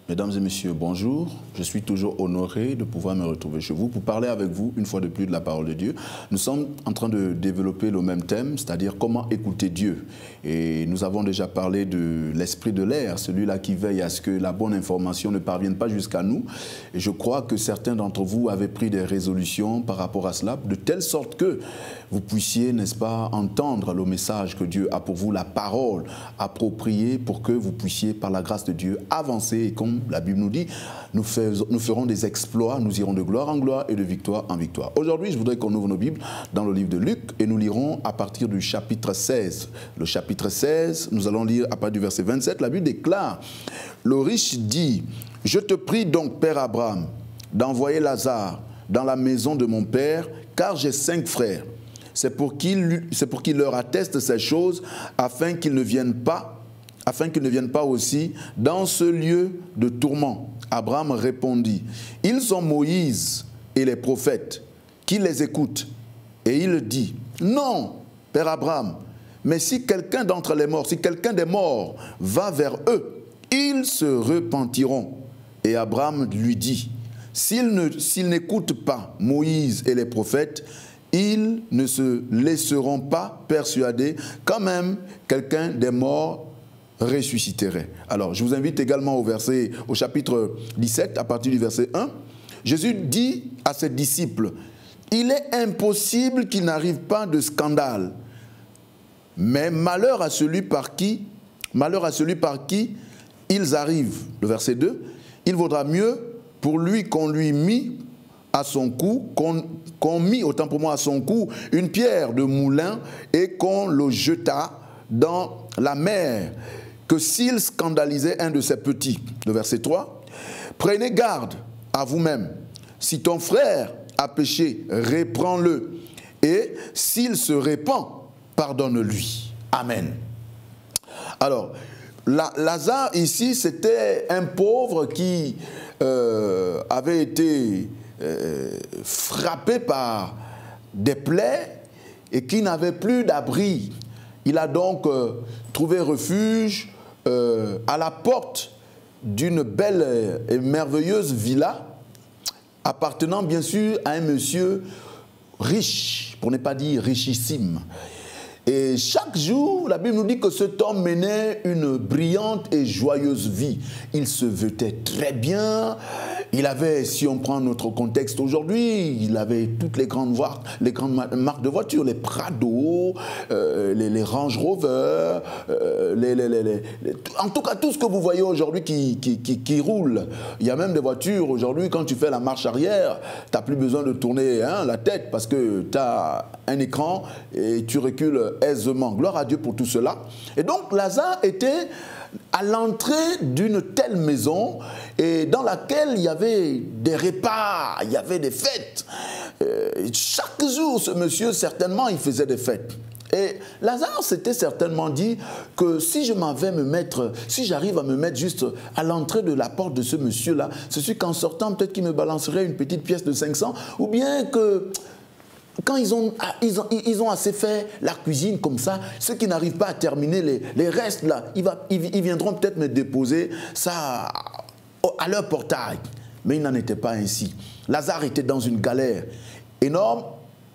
Mesdames et messieurs, bonjour. Je suis toujours honoré de pouvoir me retrouver chez vous pour parler avec vous une fois de plus de la parole de Dieu. Nous sommes en train de développer le même thème, c'est-à-dire comment écouter Dieu. Et nous avons déjà parlé de l'esprit de l'air, celui-là qui veille à ce que la bonne information ne parvienne pas jusqu'à nous. Et je crois que certains d'entre vous avaient pris des résolutions par rapport à cela, de telle sorte que vous puissiez, n'est-ce pas, entendre le message que Dieu a pour vous, la parole appropriée pour que vous puissiez, par la grâce de Dieu, avancer. Et comme la Bible nous dit, nous ferons des exploits, nous irons de gloire en gloire et de victoire en victoire. Aujourd'hui, je voudrais qu'on ouvre nos Bibles dans le livre de Luc et nous lirons à partir du chapitre 16. Le chapitre 16, nous allons lire à partir du verset 27. La Bible déclare, le riche dit, « Je te prie donc, Père Abraham, d'envoyer Lazare dans la maison de mon père, car j'ai 5 frères. C'est pour qu'il leur atteste ces choses, afin qu'ils ne viennent pas aussi dans ce lieu de tourment. » Abraham répondit, « Ils ont Moïse et les prophètes, qui les écoutent. » Et il dit, « Non, Père Abraham, mais si quelqu'un d'entre les morts, si quelqu'un des morts va vers eux, ils se repentiront. » Et Abraham lui dit, « S'ils n'écoutent pas Moïse et les prophètes, ils ne se laisseront pas persuader quand même quelqu'un des morts ressusciterait. » Alors, je vous invite également au chapitre 17, à partir du verset 1. Jésus dit à ses disciples, « Il est impossible qu'il n'arrive pas de scandale, mais malheur à celui par qui ils arrivent. » Le verset 2, « Il vaudra mieux pour lui qu'on lui mit à son cou, qu'on mit, autant pour moi, à son cou, une pierre de moulin et qu'on le jeta dans la mer, que s'il scandalisait un de ses petits. » Le verset 3, « Prenez garde à vous-même. Si ton frère a péché, reprends-le. Et s'il se repent, pardonne-lui. » Amen. Alors, Lazare ici, c'était un pauvre qui avait été frappé par des plaies et qui n'avait plus d'abri. Il a donc trouvé refuge à la porte d'une belle et merveilleuse villa appartenant bien sûr à un monsieur riche, pour ne pas dire richissime. Et chaque jour, la Bible nous dit que cet homme menait une brillante et joyeuse vie. Il se vêtait très bien. Il avait, si on prend notre contexte aujourd'hui, il avait toutes les grandes marques de voitures, les Prado, les Range Rover, en tout cas tout ce que vous voyez aujourd'hui qui roule. Il y a même des voitures aujourd'hui, quand tu fais la marche arrière, tu n'as plus besoin de tourner la tête parce que tu as un écran et tu recules aisément. Gloire à Dieu pour tout cela. Et donc Lazare était à l'entrée d'une telle maison et dans laquelle il y avait des repas, il y avait des fêtes. Chaque jour, ce monsieur, certainement, il faisait des fêtes. Et Lazare s'était certainement dit que si j'arrive à me mettre juste à l'entrée de la porte de ce monsieur-là, c'est qu'en sortant, peut-être qu'il me balancerait une petite pièce de 500, ou bien que quand ils ont assez fait la cuisine comme ça, ceux qui n'arrivent pas à terminer les restes là, ils viendront peut-être me déposer ça à leur portail. Mais il n'en était pas ainsi. Lazare était dans une galère énorme,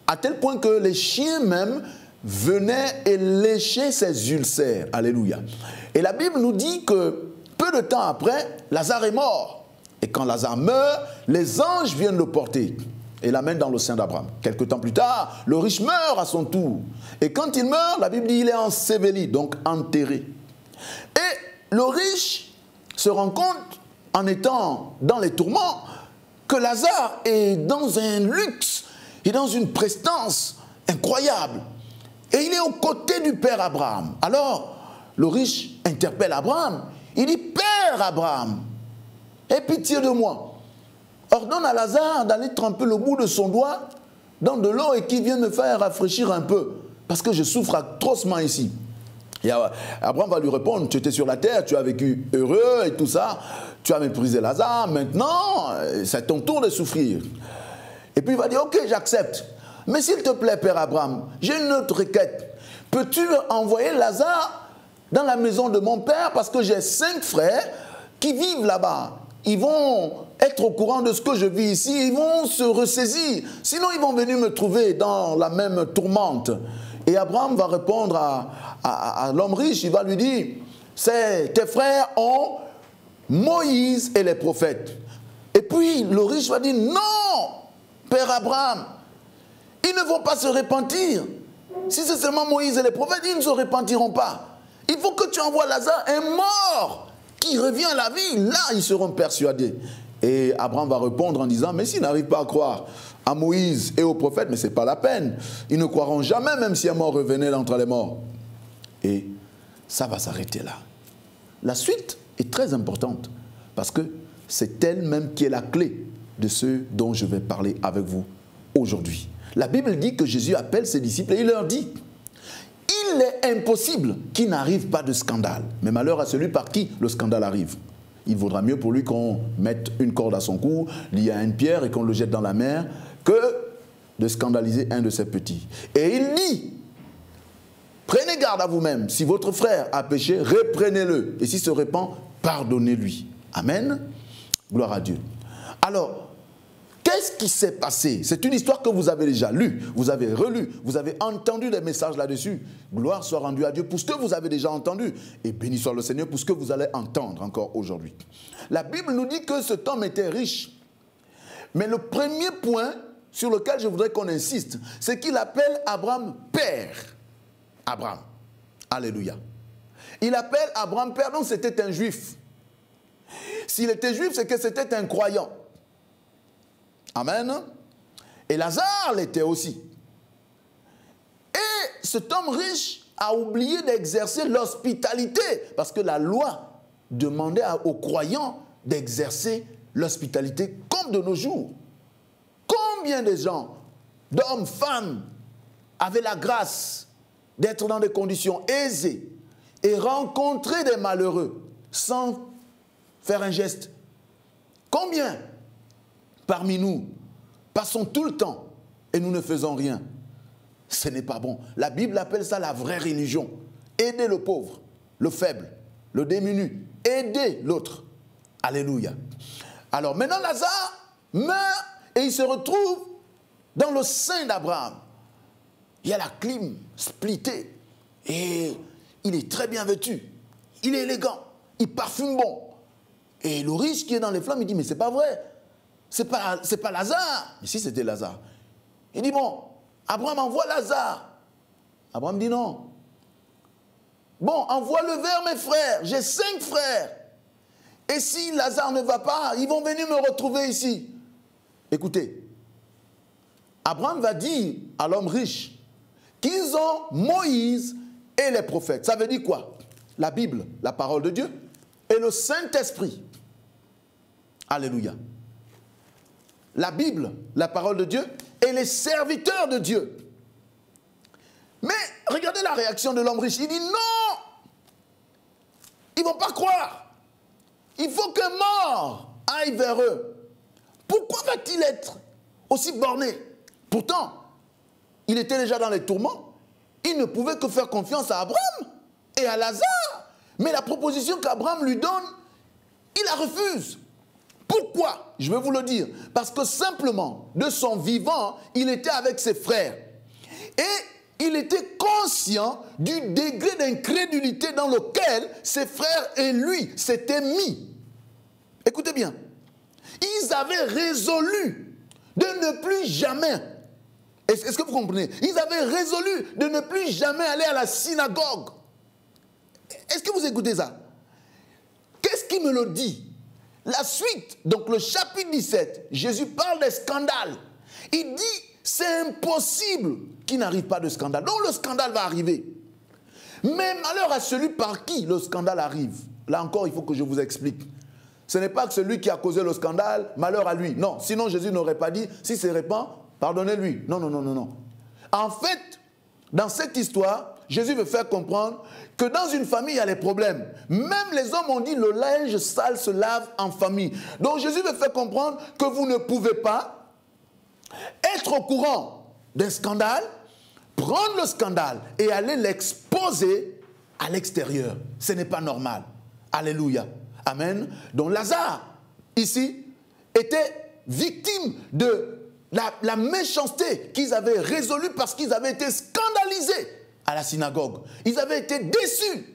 à tel point que les chiens même venaient et léchaient ses ulcères. Alléluia. Et la Bible nous dit que peu de temps après, Lazare est mort. Et quand Lazare meurt, les anges viennent le porter et l'amène dans le sein d'Abraham. Quelque temps plus tard, le riche meurt à son tour. Et quand il meurt, la Bible dit qu'il est enseveli, donc enterré. Et le riche se rend compte, en étant dans les tourments, que Lazare est dans un luxe et dans une prestance incroyable. Et il est aux côtés du père Abraham. Alors, le riche interpelle Abraham. Il dit, « Père Abraham, aie pitié de moi. Ordonne à Lazare d'aller tremper le bout de son doigt dans de l'eau et qu'il vienne me faire rafraîchir un peu, parce que je souffre atrocement ici. » Et Abraham va lui répondre, « Tu étais sur la terre, tu as vécu heureux et tout ça, tu as méprisé Lazare, maintenant c'est ton tour de souffrir. » Et puis il va dire, « Ok, j'accepte. Mais s'il te plaît, Père Abraham, j'ai une autre requête. Peux-tu envoyer Lazare dans la maison de mon père parce que j'ai 5 frères qui vivent là-bas. ils vont être au courant de ce que je vis ici, ils vont se ressaisir. Sinon, ils vont venir me trouver dans la même tourmente. Et Abraham va répondre à l'homme riche, il va lui dire, tes frères ont Moïse et les prophètes. Et puis, le riche va dire, non, Père Abraham, ils ne vont pas se repentir. Si c'est seulement Moïse et les prophètes, ils ne se repentiront pas. Il faut que tu envoies Lazare, un mort, qui revient à la vie. Là, ils seront persuadés. Et Abraham va répondre en disant, mais s'ils n'arrivent pas à croire à Moïse et aux prophètes, mais ce n'est pas la peine. Ils ne croiront jamais, même si un mort revenait d'entre les morts. Et ça va s'arrêter là. La suite est très importante, parce que c'est elle-même qui est la clé de ce dont je vais parler avec vous aujourd'hui. La Bible dit que Jésus appelle ses disciples et il leur dit, il est impossible qu'il n'arrive pas de scandale. Mais malheur à celui par qui le scandale arrive. Il vaudra mieux pour lui qu'on mette une corde à son cou, liée à une pierre et qu'on le jette dans la mer, que de scandaliser un de ses petits. Et il dit, prenez garde à vous-même. Si votre frère a péché, reprenez-le. Et s'il se repent, pardonnez-lui. Amen. Gloire à Dieu. Alors, qu'est-ce qui s'est passé? C'est une histoire que vous avez déjà lue, vous avez relu, vous avez entendu des messages là-dessus. Gloire soit rendue à Dieu pour ce que vous avez déjà entendu. Et béni soit le Seigneur pour ce que vous allez entendre encore aujourd'hui. La Bible nous dit que cet homme était riche. Mais le premier point sur lequel je voudrais qu'on insiste, c'est qu'il appelle Abraham père. Abraham. Alléluia. Il appelle Abraham père, donc c'était un juif. S'il était juif, c'est que c'était un croyant. Amen. Et Lazare l'était aussi. Et cet homme riche a oublié d'exercer l'hospitalité, parce que la loi demandait aux croyants d'exercer l'hospitalité comme de nos jours. Combien de gens, d'hommes, femmes, avaient la grâce d'être dans des conditions aisées et rencontrer des malheureux sans faire un geste? Combien parmi nous passons tout le temps et nous ne faisons rien? Ce n'est pas bon. La Bible appelle ça la vraie religion. Aider le pauvre, le faible, le démuni. Aider l'autre. Alléluia. Alors maintenant Lazare meurt et il se retrouve dans le sein d'Abraham. Il y a la clim splittée et il est très bien vêtu. Il est élégant. Il parfume bon. Et le riche qui est dans les flammes, il dit, mais c'est pas vrai. C'est pas Lazare. Mais si c'était Lazare. Il dit, bon, Abraham envoie Lazare. Abraham dit non. Bon, envoie-le vers mes frères. J'ai 5 frères. Et si Lazare ne va pas, ils vont venir me retrouver ici. Écoutez, Abraham va dire à l'homme riche qu'ils ont Moïse et les prophètes. Ça veut dire quoi? La Bible, la parole de Dieu, et le Saint-Esprit. Alléluia. La Bible, la parole de Dieu, et les serviteurs de Dieu. Mais regardez la réaction de l'homme riche. Il dit non, ils ne vont pas croire. Il faut qu'un mort aille vers eux. Pourquoi va-t-il être aussi borné? Pourtant, il était déjà dans les tourments. Il ne pouvait que faire confiance à Abraham et à Lazare. Mais la proposition qu'Abraham lui donne, il la refuse. Pourquoi? Je vais vous le dire. Parce que simplement, de son vivant, il était avec ses frères. Et il était conscient du degré d'incrédulité dans lequel ses frères et lui s'étaient mis. Écoutez bien. Ils avaient résolu de ne plus jamais. Est-ce que vous comprenez? Ils avaient résolu de ne plus jamais aller à la synagogue. Est-ce que vous écoutez ça? Qu'est-ce qui me le dit? La suite, donc le chapitre 17, Jésus parle des scandales. Il dit, c'est impossible qu'il n'arrive pas de scandale. Donc le scandale va arriver. Mais malheur à celui par qui le scandale arrive. Là encore, il faut que je vous explique. Ce n'est pas que celui qui a causé le scandale, malheur à lui. Non, sinon Jésus n'aurait pas dit, si se répand, pardonnez-lui. Non, non, non, non, non. En fait, dans cette histoire, Jésus veut faire comprendre que dans une famille, il y a les problèmes. Même les hommes ont dit, le linge sale se lave en famille. Donc Jésus veut faire comprendre que vous ne pouvez pas être au courant d'un scandale, prendre le scandale et aller l'exposer à l'extérieur. Ce n'est pas normal. Alléluia. Amen. Donc Lazare ici, étaient victimes de la méchanceté qu'ils avaient résolue parce qu'ils avaient été scandalisés à la synagogue. Ils avaient été déçus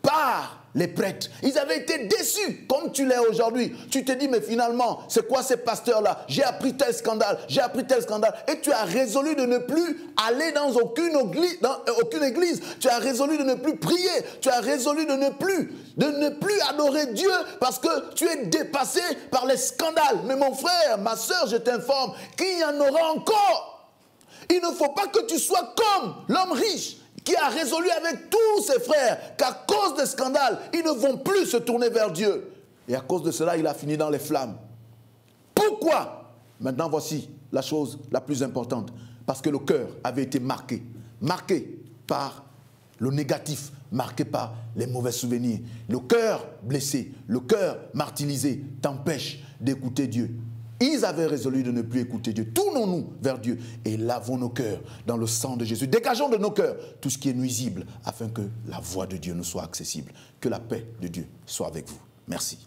par les prêtres. Ils avaient été déçus, comme tu l'es aujourd'hui. Tu te dis, mais finalement, c'est quoi ces pasteurs-là? J'ai appris tel scandale, j'ai appris tel scandale. Et tu as résolu de ne plus aller dans aucune église. Tu as résolu de ne plus prier. Tu as résolu de ne plus adorer Dieu parce que tu es dépassé par les scandales. Mais mon frère, ma soeur, je t'informe qu'il y en aura encore. Il ne faut pas que tu sois comme l'homme riche qui a résolu avec tous ses frères qu'à cause des scandales, ils ne vont plus se tourner vers Dieu. Et à cause de cela, il a fini dans les flammes. Pourquoi? Maintenant, voici la chose la plus importante. Parce que le cœur avait été marqué par le négatif, marqué par les mauvais souvenirs. Le cœur blessé, le cœur martyrisé t'empêche d'écouter Dieu. Ils avaient résolu de ne plus écouter Dieu. Tournons-nous vers Dieu et lavons nos cœurs dans le sang de Jésus. Dégageons de nos cœurs tout ce qui est nuisible afin que la voix de Dieu nous soit accessible. Que la paix de Dieu soit avec vous. Merci.